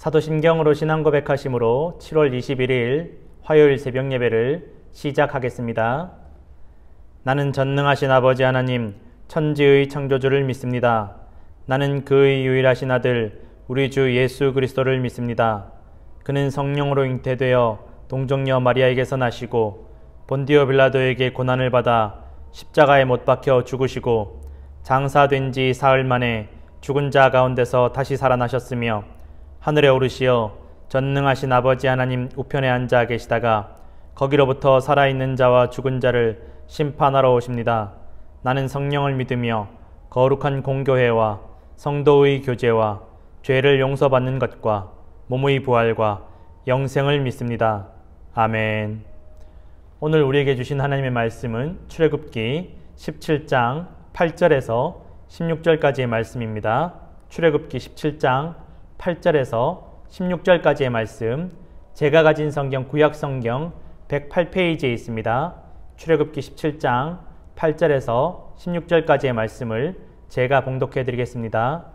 사도신경으로 신앙 고백하심으로 7월 21일 화요일 새벽 예배를 시작하겠습니다. 나는 전능하신 아버지 하나님, 천지의 창조주를 믿습니다. 나는 그의 유일하신 아들, 우리 주 예수 그리스도를 믿습니다. 그는 성령으로 잉태되어 동정녀 마리아에게서 나시고 본디오 빌라도에게 고난을 받아 십자가에 못 박혀 죽으시고 장사된 지 사흘 만에 죽은 자 가운데서 다시 살아나셨으며 하늘에 오르시어 전능하신 아버지 하나님 우편에 앉아 계시다가 거기로부터 살아있는 자와 죽은 자를 심판하러 오십니다. 나는 성령을 믿으며 거룩한 공교회와 성도의 교제와 죄를 용서받는 것과 몸의 부활과 영생을 믿습니다. 아멘. 오늘 우리에게 주신 하나님의 말씀은 출애굽기 17장 8절에서 16절까지의 말씀입니다. 출애굽기 17장 8절에서 16절까지의 말씀, 제가 가진 성경 구약성경 108페이지에 있습니다. 출애굽기 17장 8절에서 16절까지의 말씀을 제가 봉독해 드리겠습니다.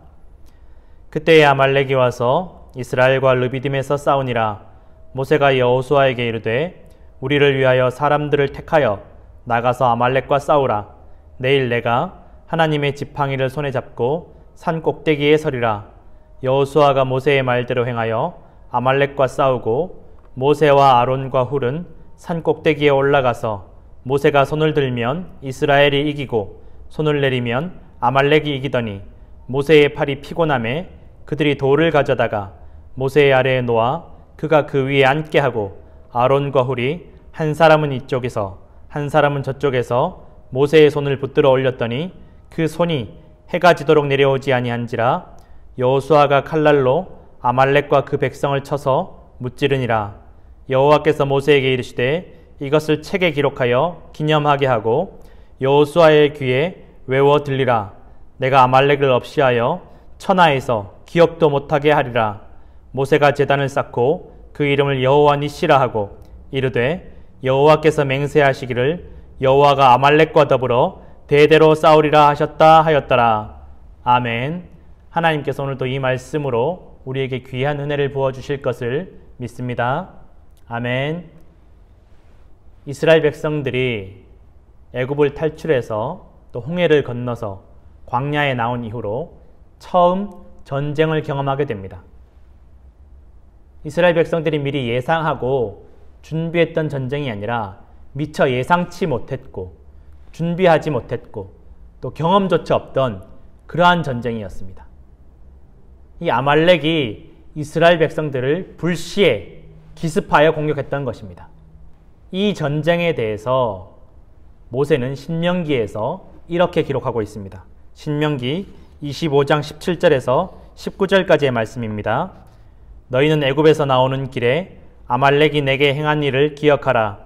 그때에 아말렉이 와서 이스라엘과 르비딤에서 싸우니라. 모세가 여호수아에게 이르되 우리를 위하여 사람들을 택하여 나가서 아말렉과 싸우라. 내일 내가 하나님의 지팡이를 손에 잡고 산 꼭대기에 서리라. 여호수아가 모세의 말대로 행하여 아말렉과 싸우고 모세와 아론과 훌은 산 꼭대기에 올라가서 모세가 손을 들면 이스라엘이 이기고 손을 내리면 아말렉이 이기더니 모세의 팔이 피곤함에 그들이 돌을 가져다가 모세의 아래에 놓아 그가 그 위에 앉게 하고 아론과 훌이 한 사람은 이쪽에서 한 사람은 저쪽에서 모세의 손을 붙들어 올렸더니 그 손이 해가 지도록 내려오지 아니한지라. 여호수아가 칼날로 아말렉과 그 백성을 쳐서 무찌르니라. 여호와께서 모세에게 이르시되 이것을 책에 기록하여 기념하게 하고 여호수아의 귀에 외워 들리라. 내가 아말렉을 없이하여 천하에서 기억도 못하게 하리라. 모세가 제단을 쌓고 그 이름을 여호와 니시라 하고 이르되 여호와께서 맹세하시기를 여호와가 아말렉과 더불어 대대로 싸우리라 하셨다 하였더라. 아멘. 하나님께서 오늘도 이 말씀으로 우리에게 귀한 은혜를 부어주실 것을 믿습니다. 아멘. 이스라엘 백성들이 애굽을 탈출해서 또 홍해를 건너서 광야에 나온 이후로 처음 전쟁을 경험하게 됩니다. 이스라엘 백성들이 미리 예상하고 준비했던 전쟁이 아니라 미처 예상치 못했고 준비하지 못했고 또 경험조차 없던 그러한 전쟁이었습니다. 이 아말렉이 이스라엘 백성들을 불시에 기습하여 공격했던 것입니다. 이 전쟁에 대해서 모세는 신명기에서 이렇게 기록하고 있습니다. 신명기 25장 17절에서 19절까지의 말씀입니다. 너희는 애굽에서 나오는 길에 아말렉이 내게 행한 일을 기억하라.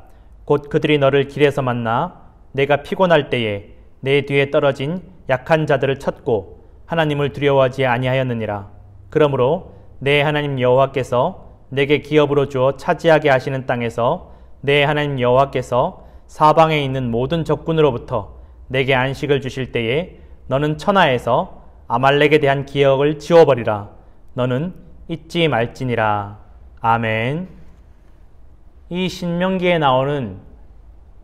곧 그들이 너를 길에서 만나 내가 피곤할 때에 내 뒤에 떨어진 약한 자들을 쳤고 하나님을 두려워하지 아니하였느니라. 그러므로 내 하나님 여호와께서 내게 기업으로 주어 차지하게 하시는 땅에서 내 하나님 여호와께서 사방에 있는 모든 적군으로부터 내게 안식을 주실 때에 너는 천하에서 아말렉에 대한 기억을 지워버리라. 너는 잊지 말지니라. 아멘. 이 신명기에 나오는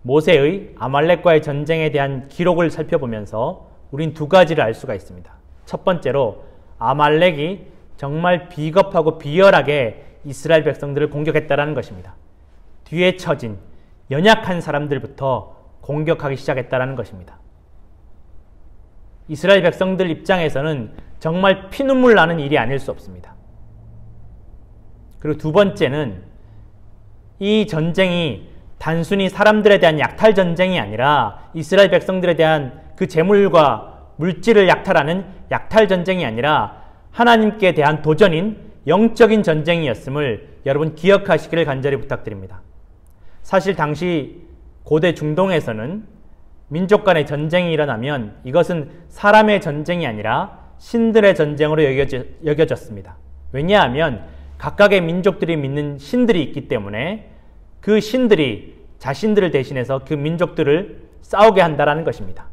모세의 아말렉과의 전쟁에 대한 기록을 살펴보면서 우린 두 가지를 알 수가 있습니다. 첫 번째로 아말렉이 정말 비겁하고 비열하게 이스라엘 백성들을 공격했다라는 것입니다. 뒤에 처진 연약한 사람들부터 공격하기 시작했다라는 것입니다. 이스라엘 백성들 입장에서는 정말 피눈물 나는 일이 아닐 수 없습니다. 그리고 두 번째는 이 전쟁이 단순히 사람들에 대한 약탈 전쟁이 아니라 이스라엘 백성들에 대한 그 재물과 물질을 약탈하는 약탈 전쟁이 아니라 하나님께 대한 도전인 영적인 전쟁이었음을 여러분 기억하시기를 간절히 부탁드립니다. 사실 당시 고대 중동에서는 민족 간의 전쟁이 일어나면 이것은 사람의 전쟁이 아니라 신들의 전쟁으로 여겨졌습니다. 왜냐하면 각각의 민족들이 믿는 신들이 있기 때문에 그 신들이 자신들을 대신해서 그 민족들을 싸우게 한다는 것입니다.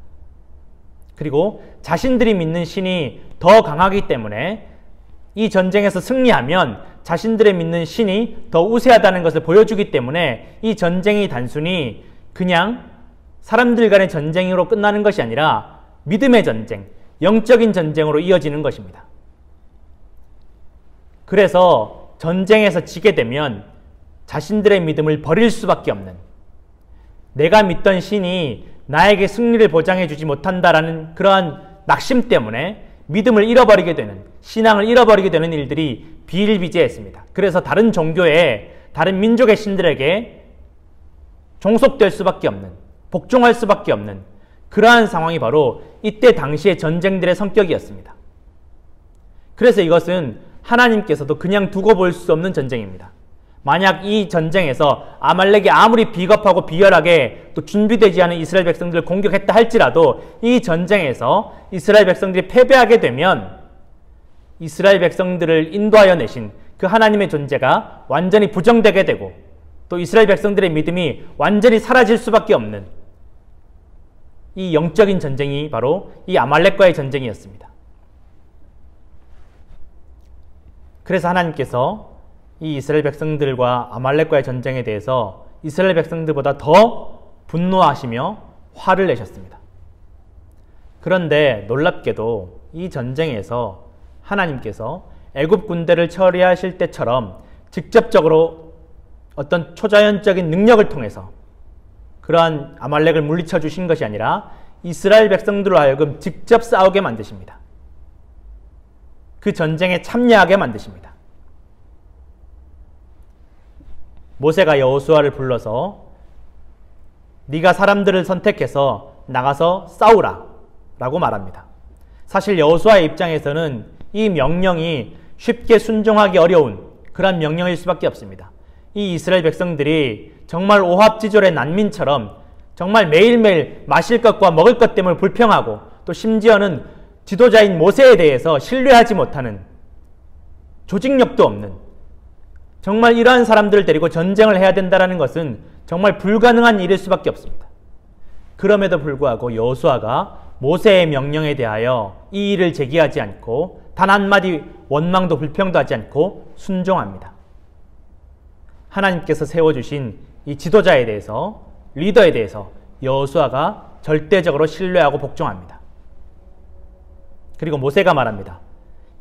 그리고 자신들이 믿는 신이 더 강하기 때문에 이 전쟁에서 승리하면 자신들의 믿는 신이 더 우세하다는 것을 보여주기 때문에 이 전쟁이 단순히 그냥 사람들 간의 전쟁으로 끝나는 것이 아니라 믿음의 전쟁, 영적인 전쟁으로 이어지는 것입니다. 그래서 전쟁에서 지게 되면 자신들의 믿음을 버릴 수밖에 없는, 내가 믿던 신이 나에게 승리를 보장해 주지 못한다라는 그러한 낙심 때문에 믿음을 잃어버리게 되는, 신앙을 잃어버리게 되는 일들이 비일비재했습니다. 그래서 다른 종교의, 다른 민족의 신들에게 종속될 수밖에 없는, 복종할 수밖에 없는 그러한 상황이 바로 이때 당시의 전쟁들의 성격이었습니다. 그래서 이것은 하나님께서도 그냥 두고 볼 수 없는 전쟁입니다. 만약 이 전쟁에서 아말렉이 아무리 비겁하고 비열하게 또 준비되지 않은 이스라엘 백성들을 공격했다 할지라도 이 전쟁에서 이스라엘 백성들이 패배하게 되면 이스라엘 백성들을 인도하여 내신 그 하나님의 존재가 완전히 부정되게 되고 또 이스라엘 백성들의 믿음이 완전히 사라질 수밖에 없는 이 영적인 전쟁이 바로 이 아말렉과의 전쟁이었습니다. 그래서 하나님께서 이 이스라엘 백성들과 아말렉과의 전쟁에 대해서 이스라엘 백성들보다 더 분노하시며 화를 내셨습니다. 그런데 놀랍게도 이 전쟁에서 하나님께서 애굽 군대를 처리하실 때처럼 직접적으로 어떤 초자연적인 능력을 통해서 그러한 아말렉을 물리쳐 주신 것이 아니라 이스라엘 백성들로 하여금 직접 싸우게 만드십니다. 그 전쟁에 참여하게 만드십니다. 모세가 여호수아를 불러서 네가 사람들을 선택해서 나가서 싸우라 라고 말합니다. 사실 여호수아의 입장에서는 이 명령이 쉽게 순종하기 어려운 그런 명령일 수밖에 없습니다. 이 이스라엘 백성들이 정말 오합지졸의 난민처럼 정말 매일매일 마실 것과 먹을 것 때문에 불평하고 또 심지어는 지도자인 모세에 대해서 신뢰하지 못하는, 조직력도 없는, 정말 이러한 사람들을 데리고 전쟁을 해야 된다는 것은 정말 불가능한 일일 수밖에 없습니다. 그럼에도 불구하고 여호수아가 모세의 명령에 대하여 이 일을 제기하지 않고 단 한마디 원망도 불평도 하지 않고 순종합니다. 하나님께서 세워주신 이 지도자에 대해서, 리더에 대해서 여호수아가 절대적으로 신뢰하고 복종합니다. 그리고 모세가 말합니다.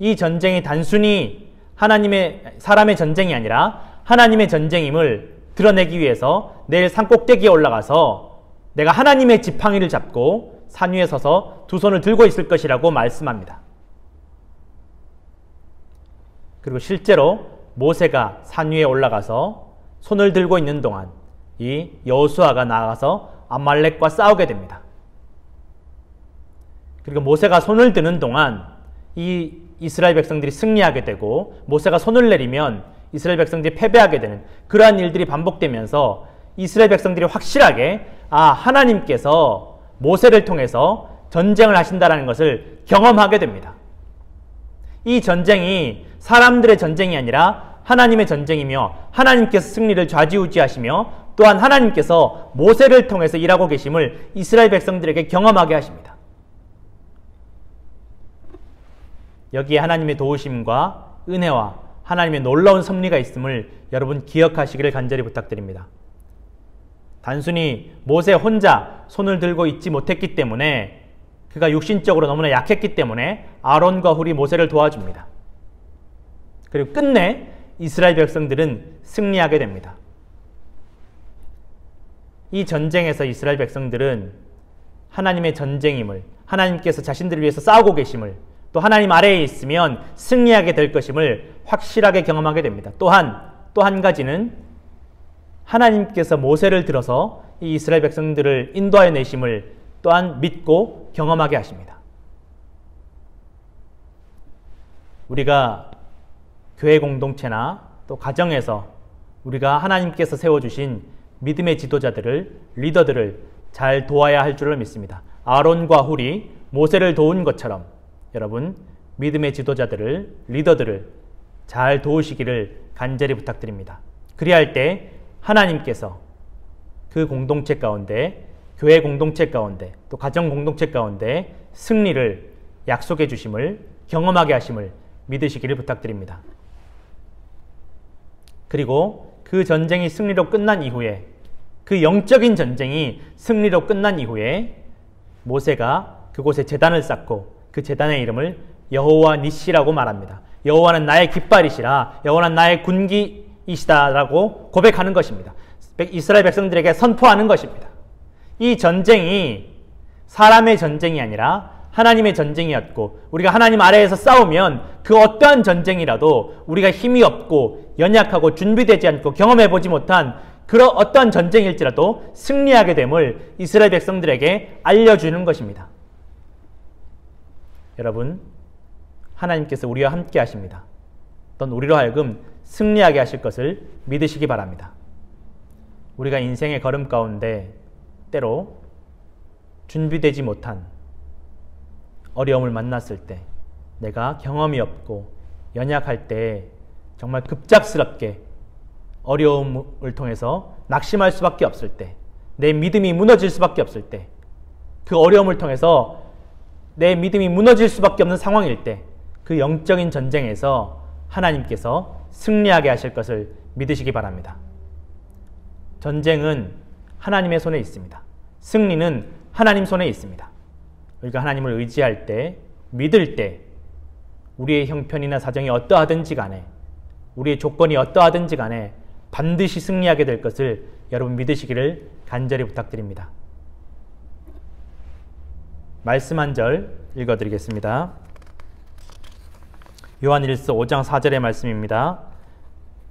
이 전쟁이 단순히 사람의 전쟁이 아니라 하나님의 전쟁임을 드러내기 위해서 내일 산꼭대기에 올라가서 내가 하나님의 지팡이를 잡고 산 위에 서서 두 손을 들고 있을 것이라고 말씀합니다. 그리고 실제로 모세가 산 위에 올라가서 손을 들고 있는 동안 이 여호수아가 나아가서 아말렉과 싸우게 됩니다. 그리고 모세가 손을 드는 동안 이 이스라엘 백성들이 승리하게 되고 모세가 손을 내리면 이스라엘 백성들이 패배하게 되는 그러한 일들이 반복되면서 이스라엘 백성들이 확실하게 하나님께서 모세를 통해서 전쟁을 하신다는 것을 경험하게 됩니다. 이 전쟁이 사람들의 전쟁이 아니라 하나님의 전쟁이며 하나님께서 승리를 좌지우지하시며 또한 하나님께서 모세를 통해서 일하고 계심을 이스라엘 백성들에게 경험하게 하십니다. 여기에 하나님의 도우심과 은혜와 하나님의 놀라운 섭리가 있음을 여러분 기억하시기를 간절히 부탁드립니다. 단순히 모세 혼자 손을 들고 있지 못했기 때문에, 그가 육신적으로 너무나 약했기 때문에 아론과 훌이 모세를 도와줍니다. 그리고 끝내 이스라엘 백성들은 승리하게 됩니다. 이 전쟁에서 이스라엘 백성들은 하나님의 전쟁임을, 하나님께서 자신들을 위해서 싸우고 계심을, 또 하나님 아래에 있으면 승리하게 될 것임을 확실하게 경험하게 됩니다. 또한 또 한 가지는 하나님께서 모세를 들어서 이 이스라엘 백성들을 인도하여 내심을 또한 믿고 경험하게 하십니다. 우리가 교회 공동체나 또 가정에서 우리가 하나님께서 세워주신 믿음의 지도자들을, 리더들을 잘 도와야 할 줄을 믿습니다. 아론과 훌이 모세를 도운 것처럼 여러분 믿음의 지도자들을, 리더들을 잘 도우시기를 간절히 부탁드립니다. 그리할 때 하나님께서 그 공동체 가운데, 교회 공동체 가운데, 또 가정 공동체 가운데 승리를 약속해 주심을, 경험하게 하심을 믿으시기를 부탁드립니다. 그리고 그 전쟁이 승리로 끝난 이후에, 그 영적인 전쟁이 승리로 끝난 이후에 모세가 그곳에 제단을 쌓고 그 제단의 이름을 여호와 니시라고 말합니다. 여호와는 나의 깃발이시라, 여호와는 나의 군기이시다라고 고백하는 것입니다. 이스라엘 백성들에게 선포하는 것입니다. 이 전쟁이 사람의 전쟁이 아니라 하나님의 전쟁이었고, 우리가 하나님 아래에서 싸우면 그 어떠한 전쟁이라도 우리가 힘이 없고 연약하고 준비되지 않고 경험해보지 못한 그런 어떠한 전쟁일지라도 승리하게 됨을 이스라엘 백성들에게 알려주는 것입니다. 여러분, 하나님께서 우리와 함께 하십니다. 또는 우리로 하여금 승리하게 하실 것을 믿으시기 바랍니다. 우리가 인생의 걸음 가운데 때로 준비되지 못한 어려움을 만났을 때, 내가 경험이 없고 연약할 때 정말 급작스럽게 어려움을 통해서 낙심할 수밖에 없을 때, 내 믿음이 무너질 수밖에 없을 때, 그 어려움을 통해서 내 믿음이 무너질 수밖에 없는 상황일 때, 그 영적인 전쟁에서 하나님께서 승리하게 하실 것을 믿으시기 바랍니다. 전쟁은 하나님의 손에 있습니다. 승리는 하나님 손에 있습니다. 우리가 하나님을 의지할 때, 믿을 때, 우리의 형편이나 사정이 어떠하든지 간에, 우리의 조건이 어떠하든지 간에 반드시 승리하게 될 것을 여러분 믿으시기를 간절히 부탁드립니다. 말씀 한 절 읽어드리겠습니다. 요한일서 5장 4절의 말씀입니다.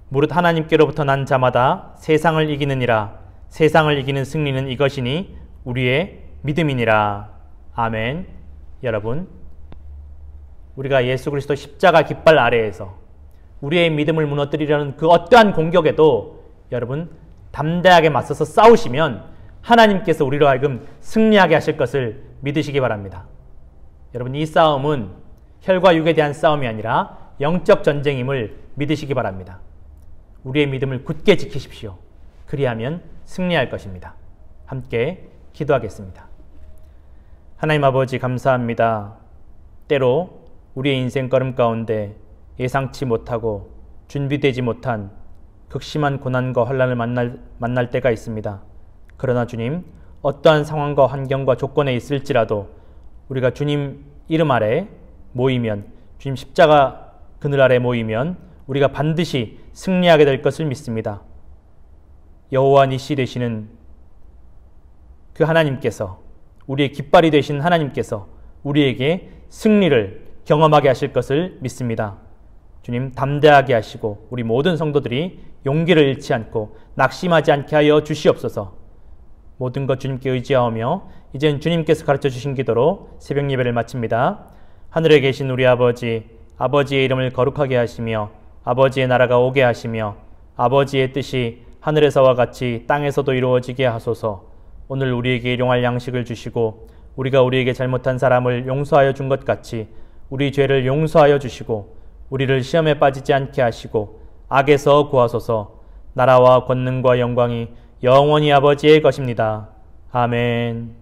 무릇 하나님께로부터 난 자마다 세상을 이기느니라. 세상을 이기는 승리는 이것이니 우리의 믿음이니라. 아멘. 여러분, 우리가 예수 그리스도 십자가 깃발 아래에서 우리의 믿음을 무너뜨리려는 그 어떠한 공격에도 여러분 담대하게 맞서서 싸우시면 하나님께서 우리로 하여금 승리하게 하실 것을 믿으시기 바랍니다. 여러분, 이 싸움은 혈과 육에 대한 싸움이 아니라 영적 전쟁임을 믿으시기 바랍니다. 우리의 믿음을 굳게 지키십시오. 그리하면 승리할 것입니다. 함께 기도하겠습니다. 하나님 아버지, 감사합니다. 때로 우리의 인생 걸음 가운데 예상치 못하고 준비되지 못한 극심한 고난과 환난을 만날 때가 있습니다. 그러나 주님, 어떠한 상황과 환경과 조건에 있을지라도 우리가 주님 이름 아래 모이면, 주님 십자가 그늘 아래 모이면 우리가 반드시 승리하게 될 것을 믿습니다. 여호와 니시 되시는 그 하나님께서, 우리의 깃발이 되신 하나님께서 우리에게 승리를 경험하게 하실 것을 믿습니다. 주님, 담대하게 하시고 우리 모든 성도들이 용기를 잃지 않고 낙심하지 않게 하여 주시옵소서. 모든 것 주님께 의지하오며 이젠 주님께서 가르쳐 주신 기도로 새벽 예배를 마칩니다. 하늘에 계신 우리 아버지, 아버지의 이름을 거룩하게 하시며 아버지의 나라가 오게 하시며 아버지의 뜻이 하늘에서와 같이 땅에서도 이루어지게 하소서. 오늘 우리에게 일용할 양식을 주시고 우리가 우리에게 잘못한 사람을 용서하여 준 것 같이 우리 죄를 용서하여 주시고 우리를 시험에 빠지지 않게 하시고 악에서 구하소서. 나라와 권능과 영광이 영원히 아버지의 것입니다. 아멘.